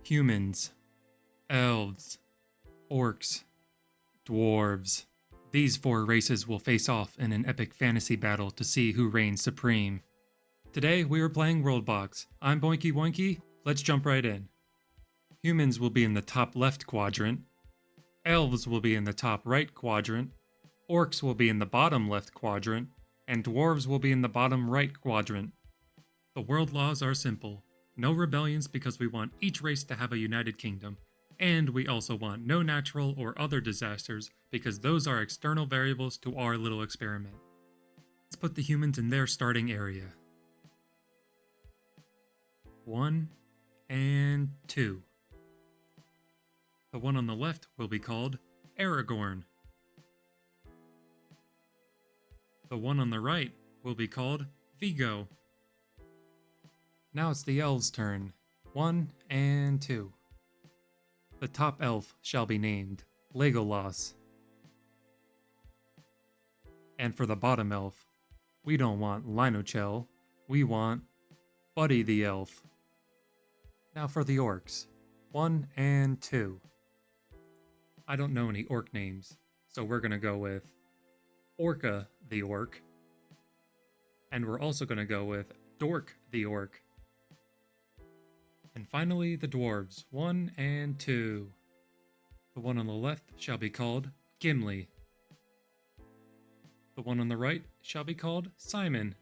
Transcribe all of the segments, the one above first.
Humans, elves, orcs, dwarves. These four races will face off in an epic fantasy battle to see who reigns supreme. Today we are playing WorldBox. I'm Boinky Woinky, let's jump right in. Humans will be in the top left quadrant, elves will be in the top right quadrant, orcs will be in the bottom left quadrant, and dwarves will be in the bottom right quadrant. The world laws are simple. No rebellions because we want each race to have a united kingdom. And we also want no natural or other disasters because those are external variables to our little experiment. Let's put the humans in their starting area. 1 and 2. The one on the left will be called Aragorn. The one on the right will be called Vigo. Now it's the elves' turn. 1 and 2. The top elf shall be named Legolas. And for the bottom elf, we don't want Linochel, we want Buddy the Elf. Now for the orcs. 1 and 2. I don't know any orc names, so we're gonna go with Orca the Orc. And we're also gonna go with Dork the Orc. And finally, the dwarves, 1 and 2. The one on the left shall be called Gimli. The one on the right shall be called Simon.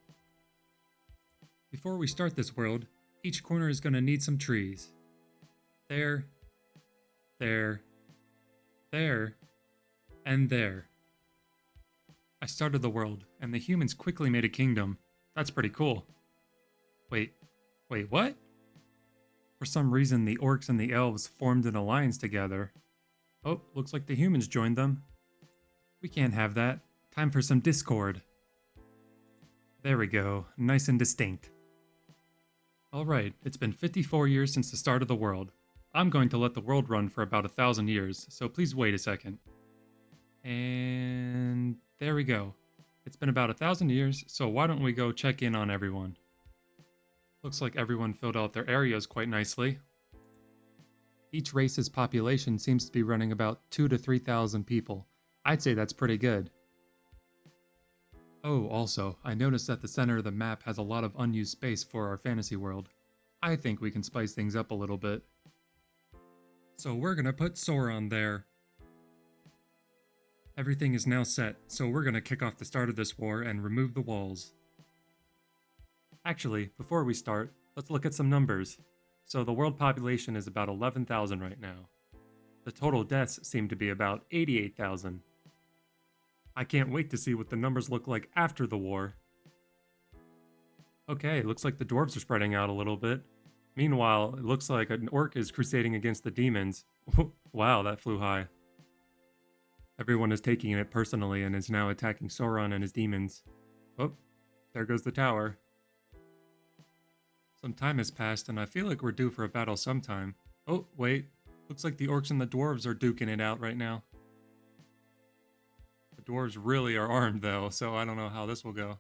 Before we start this world, each corner is going to need some trees. There, there, there, and there. I started the world, and the humans quickly made a kingdom. That's pretty cool. Wait, what? For some reason, the orcs and the elves formed an alliance together. Oh, looks like the humans joined them. We can't have that. Time for some discord. There we go, nice and distinct. Alright, it's been 54 years since the start of the world. I'm going to let the world run for about 1,000 years, so please wait a second. And there we go. It's been about 1,000 years, so why don't we go check in on everyone? Looks like everyone filled out their areas quite nicely. Each race's population seems to be running about 2,000 to 3,000 people. I'd say that's pretty good. Oh, also, I noticed that the center of the map has a lot of unused space for our fantasy world. I think we can spice things up a little bit. So we're gonna put Sauron there. Everything is now set, so we're gonna kick off the start of this war and remove the walls. Actually, before we start, let's look at some numbers. So the world population is about 11,000 right now. The total deaths seem to be about 88,000. I can't wait to see what the numbers look like after the war. Okay, looks like the dwarves are spreading out a little bit. Meanwhile, it looks like an orc is crusading against the demons. Wow, that flew high. Everyone is taking it personally and is now attacking Sauron and his demons. Oh, there goes the tower. Some time has passed and I feel like we're due for a battle sometime. Oh, wait. Looks like the orcs and the dwarves are duking it out right now. The dwarves really are armed though, so I don't know how this will go.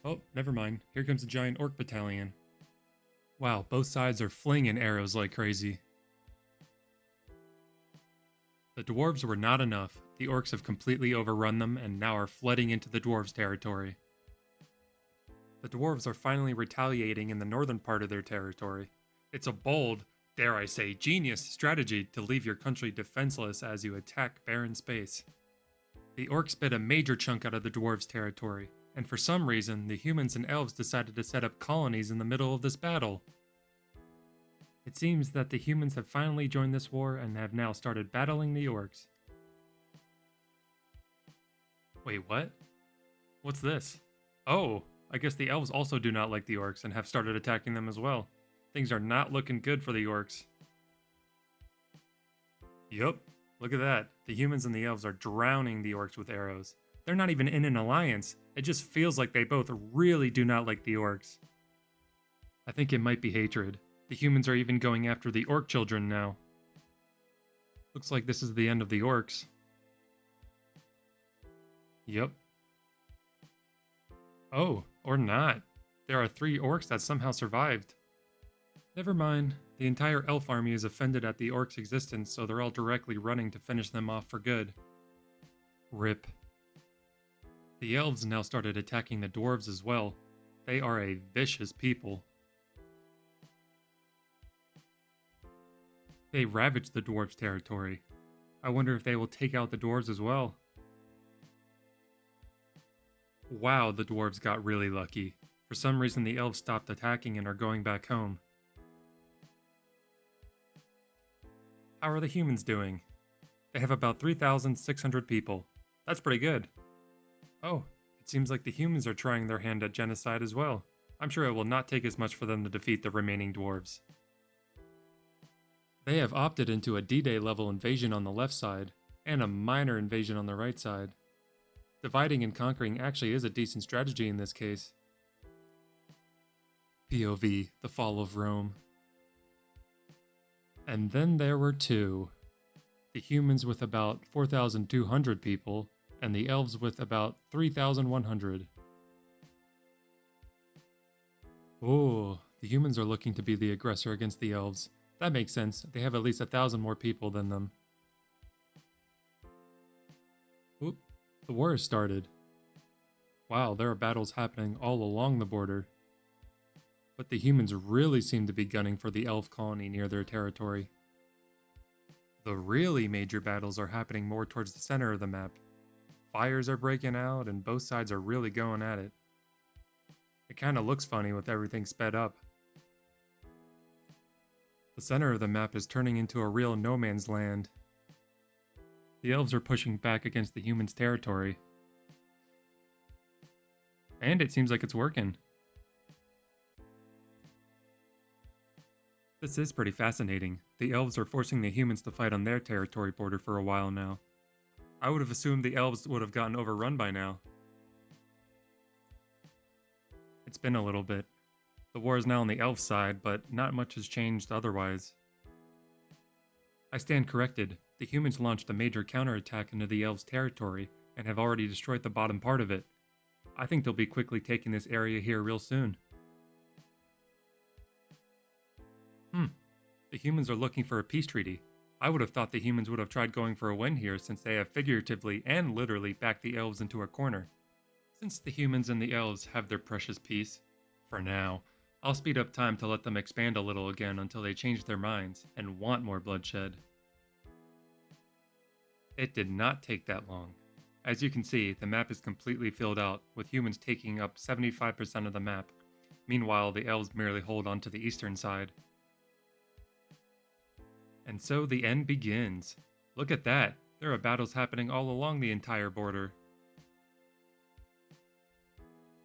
Oh, never mind. Here comes a giant orc battalion. Wow, both sides are flinging arrows like crazy. The dwarves were not enough. The orcs have completely overrun them and now are flooding into the dwarves' territory. The dwarves are finally retaliating in the northern part of their territory. It's a bold, dare I say, genius strategy to leave your country defenseless as you attack barren space. The orcs bit a major chunk out of the dwarves' territory, and for some reason, the humans and elves decided to set up colonies in the middle of this battle. It seems that the humans have finally joined this war and have now started battling the orcs. Wait, what? What's this? Oh! I guess the elves also do not like the orcs and have started attacking them as well. Things are not looking good for the orcs. Yup, look at that. The humans and the elves are drowning the orcs with arrows. They're not even in an alliance. It just feels like they both really do not like the orcs. I think it might be hatred. The humans are even going after the orc children now. Looks like this is the end of the orcs. Yup. Oh, or not. There are 3 orcs that somehow survived. Never mind, The entire elf army is offended at the orcs' existence, so they're all directly running to finish them off for good. Rip. The elves now started attacking the dwarves as well. They are a vicious people. They ravaged the dwarves' territory. I wonder if they will take out the dwarves as well. Wow, the dwarves got really lucky. For some reason the elves stopped attacking and are going back home. How are the humans doing? They have about 3,600 people. That's pretty good. Oh, it seems like the humans are trying their hand at genocide as well. I'm sure it will not take as much for them to defeat the remaining dwarves. They have opted into a D-Day level invasion on the left side, and a minor invasion on the right side. Dividing and conquering actually is a decent strategy in this case. POV, the fall of Rome. And then there were two. The humans with about 4,200 people, and the elves with about 3,100. Oh, the humans are looking to be the aggressor against the elves. That makes sense, they have at least 1,000 more people than them. Oop, the war has started. Wow, there are battles happening all along the border. But the humans really seem to be gunning for the elf colony near their territory. The really major battles are happening more towards the center of the map. Fires are breaking out and both sides are really going at it. It kinda looks funny with everything sped up. The center of the map is turning into a real no man's land. The elves are pushing back against the humans' territory. And it seems like it's working. This is pretty fascinating. The elves are forcing the humans to fight on their territory border for a while now. I would have assumed the elves would have gotten overrun by now. It's been a little bit. The war is now on the elf side, but not much has changed otherwise. I stand corrected. The humans launched a major counterattack into the elves' territory and have already destroyed the bottom part of it. I think they'll be quickly taking this area here real soon. The humans are looking for a peace treaty. I would have thought the humans would have tried going for a win here since they have figuratively and literally backed the elves into a corner. Since the humans and the elves have their precious peace, for now, I'll speed up time to let them expand a little again until they change their minds and want more bloodshed. It did not take that long. As you can see, the map is completely filled out, with humans taking up 75% of the map. Meanwhile, the elves merely hold on to the eastern side. And so the end begins. Look at that, there are battles happening all along the entire border.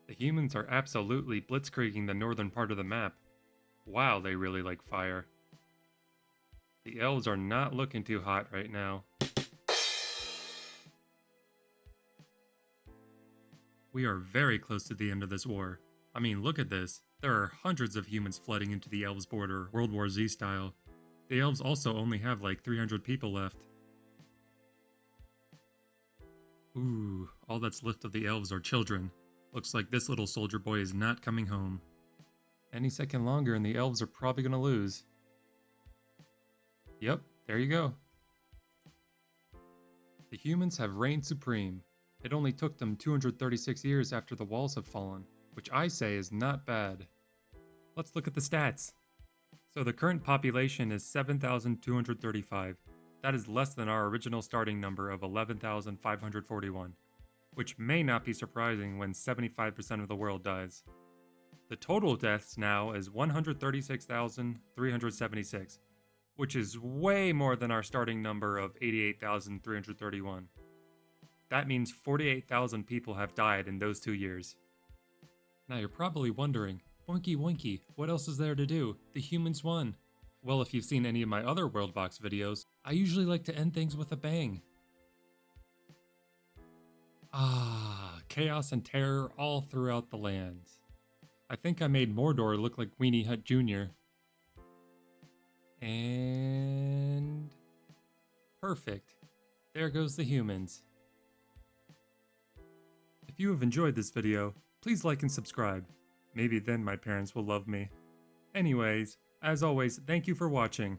The humans are absolutely blitzkrieging the northern part of the map. Wow, they really like fire. The elves are not looking too hot right now. We are very close to the end of this war. I mean, look at this. There are hundreds of humans flooding into the elves' border, World War Z style. The elves also only have like 300 people left. Ooh, all that's left of the elves are children. Looks like this little soldier boy is not coming home. Any second longer and the elves are probably gonna lose. Yep, there you go. The humans have reigned supreme. It only took them 236 years after the walls have fallen, which I say is not bad. Let's look at the stats. So the current population is 7,235. That is less than our original starting number of 11,541, which may not be surprising when 75% of the world dies. The total deaths now is 136,376, which is way more than our starting number of 88,331. That means 48,000 people have died in those 2 years. Now you're probably wondering, Boinky Woinky, what else is there to do? The humans won. Well, if you've seen any of my other WorldBox videos, I usually like to end things with a bang. Chaos and terror all throughout the lands. I think I made Mordor look like Weenie Hut Jr. And... perfect. There goes the humans. If you have enjoyed this video, please like and subscribe. Maybe then my parents will love me. Anyways, As always, thank you for watching.